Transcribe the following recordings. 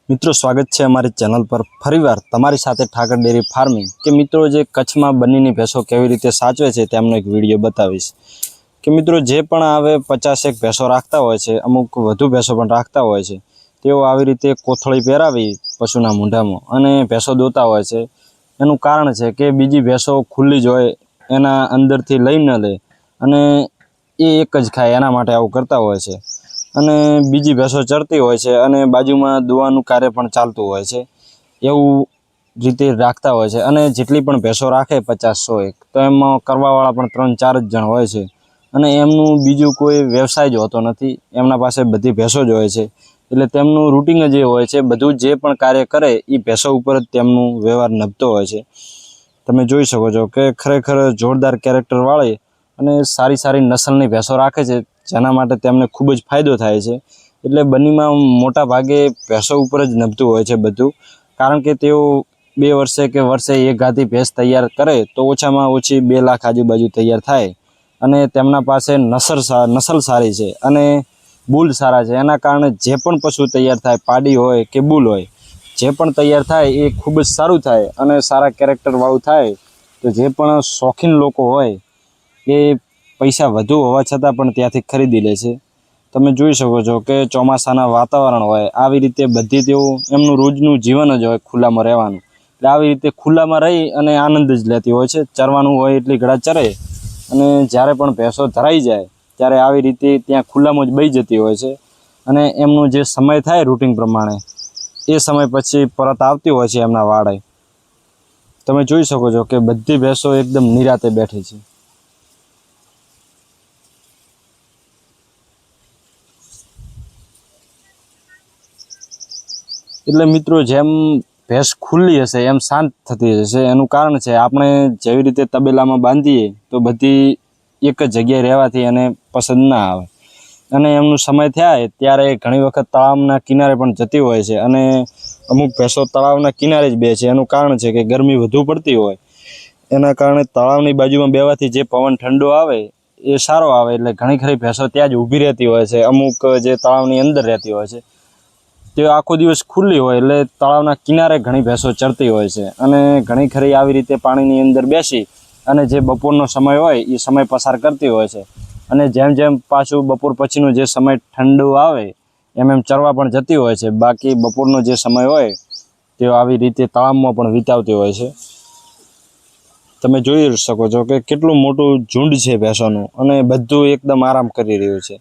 મિત્રો સ્વાગત છે અમારી ચેનલ પર ફરીવાર તમારી સાથે ઠાકર ડેરી ફાર્મિંગ કે મિત્રો જે કચ્છમાં બનીની ભેંસો કેવી રીતે સાચવે છે તેમનો એક વિડીયો બતાવીશ કે મિત્રો જે પણ આવે 50 એક ભેંસો રાખતા હોય છે, અમુક વધુ ભેંસો પણ રાખતા હોય છે, તેઓ આવી રીતે કોથળી પહેરાવી પશુના મૂંઢામાં અને ભેંસો દોતા હોય છે। એનું કારણ છે કે બીજી ભેંસો ખુલ્લી જ હોય એના અંદરથી લઈ ન લે અને એ એક જ ખાય, એના માટે આવું કરતા હોય છે। અને બીજી ભેંસો ચરતી હોય છે અને બાજુમાં દોવાનું કાર્ય પણ ચાલતું હોય છે, એવું રીતે રાખતા હોય છે। અને જેટલી પણ ભેંસો રાખે 50-100 એક તો એમાં કરવાવાળા પણ 3-4 જ જણ હોય છે અને એમનું બીજું કોઈ વ્યવસાય જ હોતો નથી, એમના પાસે બધી ભેંસો જ હોય છે। એટલે તેમનું રૂટિન જ એ હોય છે, બધું જે પણ કાર્ય કરે એ ભેંસો ઉપર જ તેમનું વ્યવહાર નભતો હોય છે। તમે જોઈ શકો છો કે ખરેખર જોરદાર કેરેક્ટરવાળી અને સારી નસલની ભેંસો રાખે છે, જેના માટે તેમને ખૂબ જ ફાયદો થાય છે। એટલે બનીમાં મોટા ભાગે ભેંસો ઉપર જ નભતું હોય છે બધું, કારણ કે તેઓ 2 વર્ષે કે વર્ષે એક ગાતી ભેંસ તૈયાર કરે તો ઓછામાં ઓછી 2 લાખ આજુબાજુ તૈયાર થાય। અને તેમના પાસે નસલ સારી છે અને બુલ સારા છે, એના કારણે જે પણ પશુ તૈયાર થાય, પાડી હોય કે બુલ હોય, જે પણ તૈયાર થાય એ ખૂબ જ સારું થાય અને સારા કેરેક્ટરવાળું થાય। તો જે પણ શોખીન લોકો હોય એ પૈસા વધુ હોવા છતાં પણ ત્યાંથી ખરીદી લે છે। તમે જોઈ શકો છો કે ચોમાસાના વાતાવરણ હોય આવી રીતે બધી તેઓ એમનું રોજનું જીવન જ હોય ખુલ્લામાં રહેવાનું, એટલે આવી રીતે ખુલ્લામાં રહી અને આનંદ જ લેતી હોય છે। ચરવાનું હોય એટલી ઘડા ચરે અને જ્યારે પણ ભેંસો ધરાઈ જાય ત્યારે આવી રીતે ત્યાં ખુલ્લામાં જ બેસી જતી હોય છે અને એમનો જે સમય થાય રૂટિન પ્રમાણે એ સમય પછી પરત આવતી હોય છે એમના વાડે। તમે જોઈ શકો છો કે બધી ભેંસો એકદમ નિરાતે બેઠી છે। એટલે મિત્રો જેમ ભેંસ ખુલ્લી હશે એમ શાંત થતી જશે, એનું કારણ છે આપણે જેવી રીતે તબેલામાં બાંધીએ તો બધી એક જ જગ્યાએ રહેવાથી એને પસંદ ના આવે અને એમનો સમય થાય ત્યારે ઘણી વખત તળાવના કિનારે પણ જતી હોય છે અને અમુક ભેંસો તળાવના કિનારે જ બેસે, એનું કારણ છે કે ગરમી વધુ પડતી હોય એના કારણે તળાવની બાજુમાં બેવાથી જે પવન ઠંડો આવે એ સારો આવે, એટલે ઘણી ખરી ભેંસો ત્યાં જ ઊભી રહેતી હોય છે। અમુક જે તળાવની અંદર રહેતી હોય છે તે આખો દિવસ ખુલ્લી હોય એટલે તળાવના કિનારે ઘણી ભેંસો ચરતી હોય છે અને ઘણી ખરી આવી રીતે પાણીની અંદર બેસી અને જે બપોરનો સમય હોય એ સમય પસાર કરતી હોય છે। અને જેમ જેમ પાછું બપોર પછીનો જે સમય ઠંડુ આવે એમ ચરવા પણ જતી હોય છે। બાકી બપોરનો જે સમય હોય તે આવી રીતે તળાવમાં પણ વિતાવતી હોય છે। તમે જોઈ શકો છો કે કેટલું મોટું ઝુંડ છે ભેંસોનું અને બધું એકદમ આરામ કરી રહ્યું છે,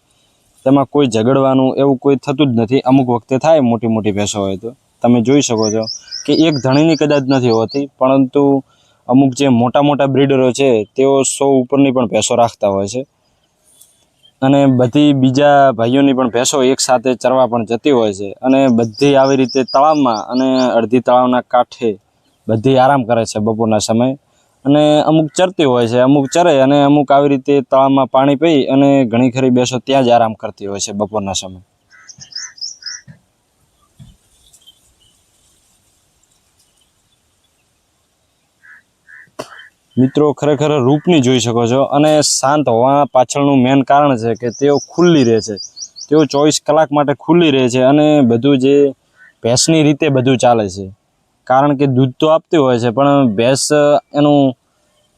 તેમાં કોઈ ઝઘડવાનું એવું કોઈ થતું જ નથી। અમુક વખતે થાય મોટી ભેંસો હોય તો તમે જોઈ શકો છો કે એક ધણીની કદાચ નથી હોતી, પરંતુ અમુક જે મોટા બ્રીડરો છે તેઓ 100 ઉપરની પણ ભેંસો રાખતા હોય છે અને બધી બીજા ભાઈઓની પણ ભેંસો એકસાથે ચરવા પણ જતી હોય છે અને બધી આવી રીતે તળાવમાં અને અડધી તળાવના કાંઠે બધી આરામ કરે છે બપોરના સમયે અને અમુક ચરતી હોય છે, અમુક ચરે અને અમુક આવી રીતે તળાવમાં પાણી પી અને ઘણી ખરી ભેંસો ત્યાં જ આરામ કરતી હોય છે બપોરના સમયે। મિત્રો ખરેખર રૂપની જોઈ શકો છો અને શાંત હોવા પાછળનું મેન કારણ છે કે તેઓ ખુલ્લી રહે છે, તેઓ 24 કલાક માટે ખુલ્લી રહે છે અને બધું જે ભેંસની રીતે બધું ચાલે છે, કારણ કે દૂધ તો આપતી હોય છે પણ ભેંસ એનું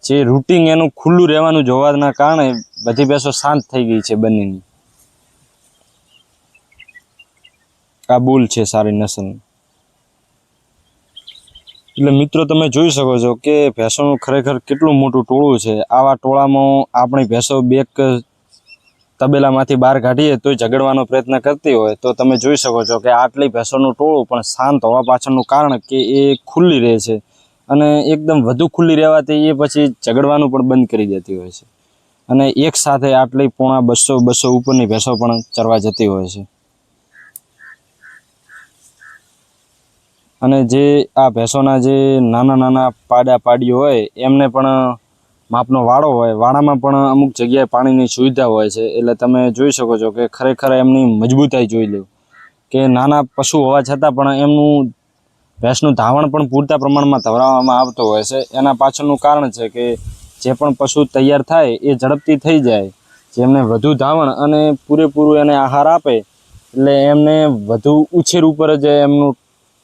જે રૂટિન એનું ખુલ્લું રહેવાનું જોવાના કારણે બધી ભેંસો શાંત થઈ ગઈ છે બંનેની। આ બુલ છે સારી નસલની। એટલે મિત્રો તમે જોઈ શકો છો કે ભેંસોનું ખરેખર કેટલું મોટું ટોળું છે। આવા ટોળામાં આપણી ભેંસો બે તબેલામાંથી બહાર કાઢીએ તો ઝઘડવાનો પ્રયત્ન કરતી હોય તો તમે જોઈ શકો છો કે આટલી ભેંસોનું ટોળું પણ શાંત હોવા પાછળનું કારણ કે એ ખુલ્લી રહે છે અને એકદમ વધુ ખુલ્લી રહેવાથી એ પછી ઝઘડવાનું પણ બંધ કરી દેતી હોય છે અને એક સાથે આટલી પોણા 200 ઉપરની ભેંસો પણ ચરવા જતી હોય છે। અને જે આ ભેંસોના જે નાના પાડીઓ હોય એમને પણ માપનો વાડો હોય, વાડામાં પણ અમુક જગ્યાએ પાણીની સુવિધા હોય છે, એટલે તમે જોઈ શકો છો કે ખરેખર એમની મજબૂતાઈ જોઈ લો કે નાના પશુ હોવા છતાં પણ એમનું ભેંસનું ધાવણ પણ પૂરતા પ્રમાણમાં ધવરાવવામાં આવતું હોય છે। એના પાછળનું કારણ છે કે જે પણ પશુ તૈયાર થાય એ ઝડપથી થઈ જાય, જેમને વધુ ધાવણ અને પૂરેપૂરું એને આહાર આપે એટલે એમને વધુ ઉછેર ઉપર જ એમનું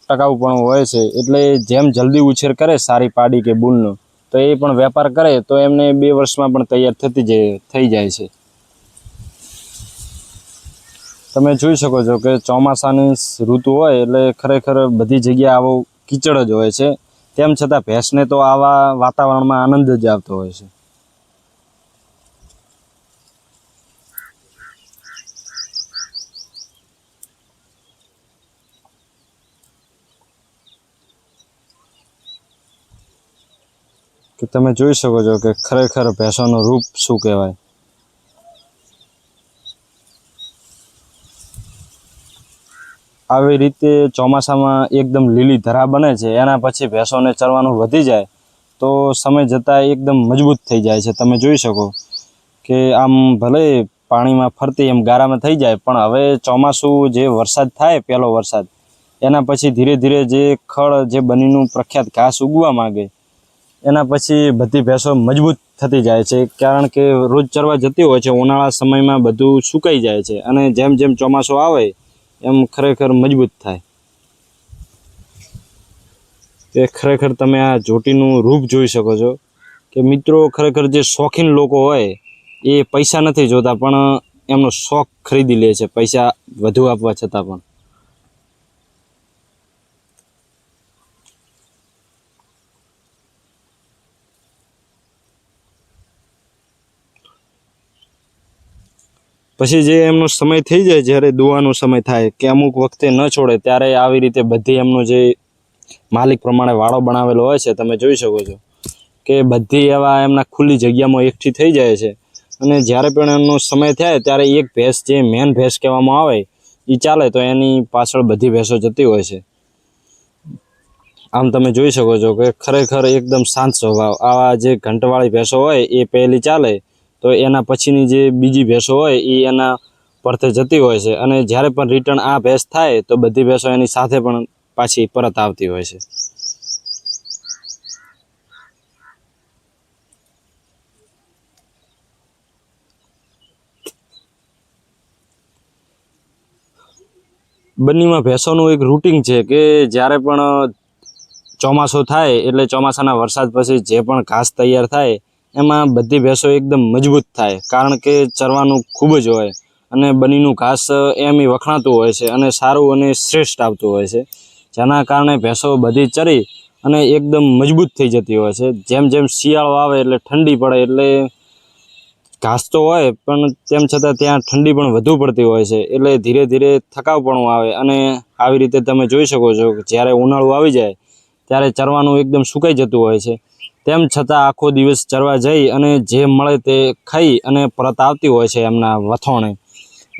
ટકાઉપણું હોય છે, એટલે જેમ જલ્દી ઉછેર કરે સારી પાડી કે બુલનો, તો એ પણ વેપાર કરે તો એમને 2 વર્ષમાં પણ તૈયાર થઈ જાય છે. તમે જોઈ શકો છો કે ચોમાસાની ઋતુ હોય એટલે ખરેખર બધી જગ્યાએ આવો કીચડ જ હોય છે, તેમ છતાં ભેંસને તો આવા વાતાવરણમાં આનંદ જ આવતો હોય છે. કે તમે જોઈ શકો છો કે ખરેખર ભેંસોનું રૂપ શું કહેવાય. આવી રીતે ચોમાસામાં એકદમ લીલી ધરા બને છે, એના પછી ભેંસોને ચરવાનું વધી જાય તો સમય જતાં એકદમ મજબૂત થઈ જાય છે. તમે જોઈ શકો કે આમ ભલે પાણીમાં ફરતી એમ ગારામાં થઈ જાય, પણ હવે ચોમાસું જે વરસાદ થાય પહેલો વરસાદ, એના પછી ધીરે ધીરે જે ખડ જે બનીનું પ્રખ્યાત ઘાસ ઉગવા માંગે, એના પછી બધી ભેંસો મજબૂત થતી જાય છે, કારણ કે રોજ ચરવા જતી હોય છે. ઉનાળા સમયમાં બધું સુકાઈ જાય છે અને જેમ જેમ ચોમાસું આવે એમ ખરેખર મજબૂત થાય. કે ખરેખર તમે આ જોટીનું રૂપ જોઈ શકો છો કે મિત્રો, ખરેખર જે શોખીન લોકો હોય એ પૈસા નથી જોતા, પણ એમનો શોખ ખરીદી લે છે પૈસા વધુ આપવા છતાં પણ. પછી જે એમનો સમય થઈ જાય, જ્યારે દુવાનો સમય થાય કે અમુક વખતે ન છોડે, ત્યારે આવી રીતે બધી એમનો જે માલિક પ્રમાણે વાળો બનાવેલો હોય છે, તમે જોઈ શકો છો કે બધી એવા એમના ખુલ્લી જગ્યામાં એકઠી થઈ જાય છે. અને જ્યારે પણ એમનો સમય થાય ત્યારે એક ભેંસ, જે મેન ભેંસ કહેવામાં આવે, એ ચાલે તો એની પાછળ બધી ભેંસો જતી હોય છે. આમ તમે જોઈ શકો છો કે ખરેખર એકદમ શાંત સ્વભાવ. આવા જે ઘંટવાળી ભેંસો હોય એ પહેલી ચાલે તો એના પછીની જે બીજી ભેંસો હોય એ એના પરથે જતી હોય છે, અને જ્યારે પણ રિટર્ન આ ભેંસ થાય તો બધી ભેંસો એની સાથે પણ પાછી પરત આવતી હોય છે. બંનીમાં ભેંસોનું એક રૂટિન છે કે જ્યારે પણ ચોમાસું થાય એટલે ચોમાસાના વરસાદ પછી જે પણ ઘાસ તૈયાર થાય એમાં બધી ભેંસો એકદમ મજબૂત થાય, કારણ કે ચરવાનું ખૂબ જ હોય અને બનીનું ઘાસ એમ વખણાતું હોય છે અને સારું અને શ્રેષ્ઠ આવતું હોય છે, જેના કારણે ભેંસો બધી ચરી અને એકદમ મજબૂત થઈ જતી હોય છે. જેમ જેમ શિયાળો આવે એટલે ઠંડી પડે, એટલે ઘાસ તો હોય પણ તેમ છતાં ત્યાં ઠંડી પણ વધુ પડતી હોય છે, એટલે ધીરે ધીરે થકાવપણું આવે. અને આવી રીતે તમે જોઈ શકો છો કે જ્યારે ઉનાળો આવી જાય ત્યારે ચરવાનું એકદમ સુકાઈ જતું હોય છે, તેમ છતાં આખો દિવસ ચરવા જઈ અને જે મળે તે ખાઈ અને પરત આવતી હોય છે એમના વથોણે.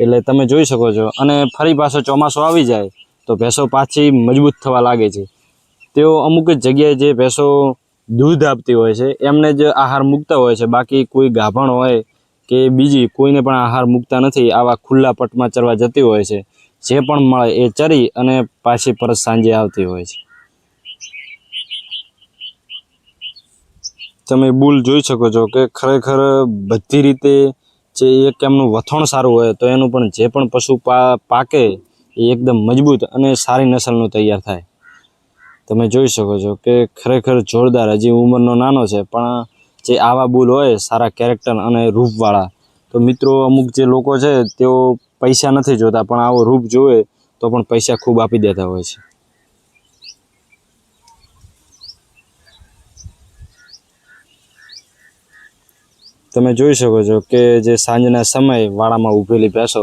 એટલે તમે જોઈ શકો છો. અને ફરી પાછો ચોમાસું આવી જાય તો ભેંસો પાછી મજબૂત થવા લાગે છે. તેઓ અમુક જ જગ્યાએ જે ભેંસો દૂધ આપતી હોય છે એમને જ આહાર મૂકતા હોય છે, બાકી કોઈ ગાભણ હોય કે બીજી કોઈને પણ આહાર મૂકતા નથી. આવા ખુલ્લા પટમાં ચરવા જતી હોય છે, જે પણ મળે એ ચરી અને પાછી પરત સાંજે આવતી હોય છે. તમે બુલ જોઈ શકો છો કે ખરેખર બધી રીતે જે એક એમનું વથોણ સારું હોય તો એનું પણ જે પણ પશુ પાકે એ એકદમ મજબૂત અને સારી નસલનું તૈયાર થાય. તમે જોઈ શકો છો કે ખરેખર જોરદાર. હજી ઉંમરનો નાનો છે, પણ જે આવા બુલ હોય સારા કેરેક્ટર અને રૂપવાળા, તો મિત્રો અમુક જે લોકો છે તેઓ પૈસા નથી જોતા, પણ આવો રૂપ જોવે તો પણ પૈસા ખૂબ આપી દેતા હોય છે. તમે જોઈ શકો છો કે જે સાંજના સમયે વાડામાં ઊભેલી ભેંસો,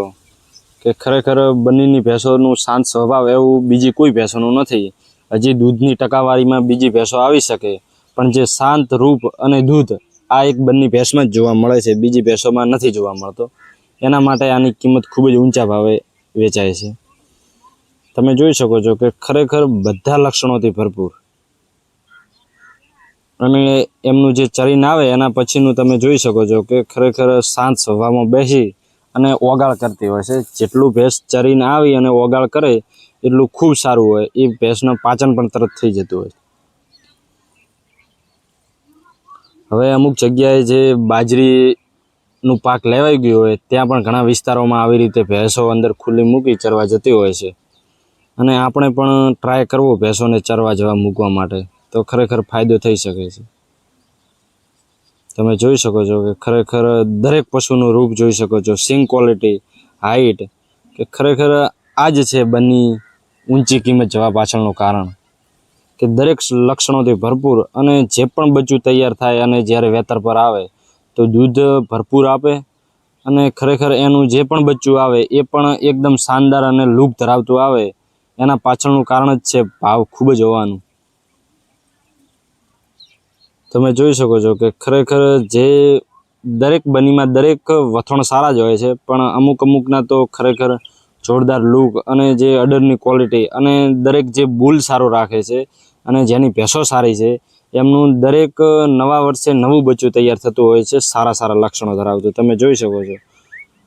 કે ખરેખર બંનેની ભેંસોનું શાંત સ્વભાવ એવું બીજી કોઈ ભેંસોનું નથી. હજી દૂધની ટકાવારીમાં બીજી ભેંસો આવી શકે, પણ જે શાંત રૂપ અને દૂધ આ એક બંને ભેંસમાં જ જોવા મળે છે, બીજી ભેંસોમાં નથી જોવા મળતો. એના માટે આની કિંમત ખૂબ જ ઊંચા ભાવે વેચાય છે. તમે જોઈ શકો છો કે ખરેખર બધા લક્ષણોથી ભરપૂર. અને એમનું જે ચરીને આવે એના પછીનું તમે જોઈ શકો છો કે ખરેખર શાંત સ્વભાવમાં બેસી અને ઓગાળ કરતી હોય છે. જેટલું ભેંસ ચરીને આવી અને ઓગાળ કરે એટલું ખૂબ સારું હોય. એ ભેંસનું પાચન પણ તરત થઈ જતું હોય. હવે અમુક જગ્યાએ જે બાજરીનું પાક લેવાઈ ગયું હોય ત્યાં પણ ઘણા વિસ્તારોમાં આવી રીતે ભેંસો અંદર ખુલ્લી મૂકી ચરવા જતી હોય છે. અને આપણે પણ ટ્રાય કરવો ભેંસોને ચરવા જવા મૂકવા માટે, તો ખરેખર ફાયદો થઈ શકે છે. તમે જોઈ શકો છો કે ખરેખર દરેક પશુનું રૂપ જોઈ શકો છો, સિંગ ક્વોલિટી, હાઈટ, કે ખરેખર આ જ છે બની ઊંચી કિંમત જવા પાછળનું કારણ, કે દરેક લક્ષણોથી ભરપૂર અને જે પણ બચ્ચું તૈયાર થાય અને જ્યારે વેતર પર આવે તો દૂધ ભરપૂર આપે અને ખરેખર એનું જે પણ બચ્ચું આવે એ પણ એકદમ શાનદાર અને લૂક ધરાવતું આવે. એના પાછળનું કારણ જ છે ભાવ ખૂબ જ હોવાનું. તમે જોઈ શકો છો કે ખરેખર જે દરેક બનીમાં દરેક વથોણ સારા જ હોય છે, પણ અમુકના તો ખરેખર જોરદાર લૂક અને જે અડરની ક્વોલિટી અને દરેક જે બુલ સારો રાખે છે અને જેની ભેંસો સારી છે એમનું દરેક નવા વર્ષે નવું બચ્ચું તૈયાર થતું હોય છે, સારા લક્ષણો ધરાવતું. તમે જોઈ શકો છો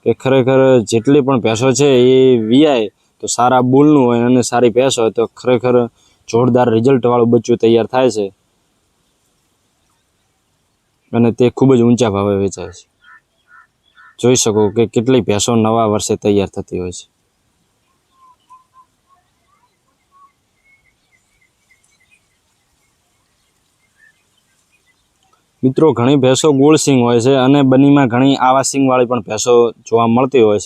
કે ખરેખર જેટલી પણ ભેંસો છે એ વીઆઈ તો સારા બુલનું હોય અને સારી ભેંસ હોય તો ખરેખર જોરદાર રિઝલ્ટવાળું બચ્ચું તૈયાર થાય છે અને તે ખૂબ જ ઊંચા ભાવે વેચાય છે. જોઈ શકો કે કેટલી ભેંસો નવા વર્ષે તૈયાર થતી હોય છે. મિત્રો ઘણી ભેંસો ગોળ સિંગ હોય છે અને બનીમાં ઘણી આવા સિંગવાળી પણ ભેંસો જોવા મળતી હોય છે.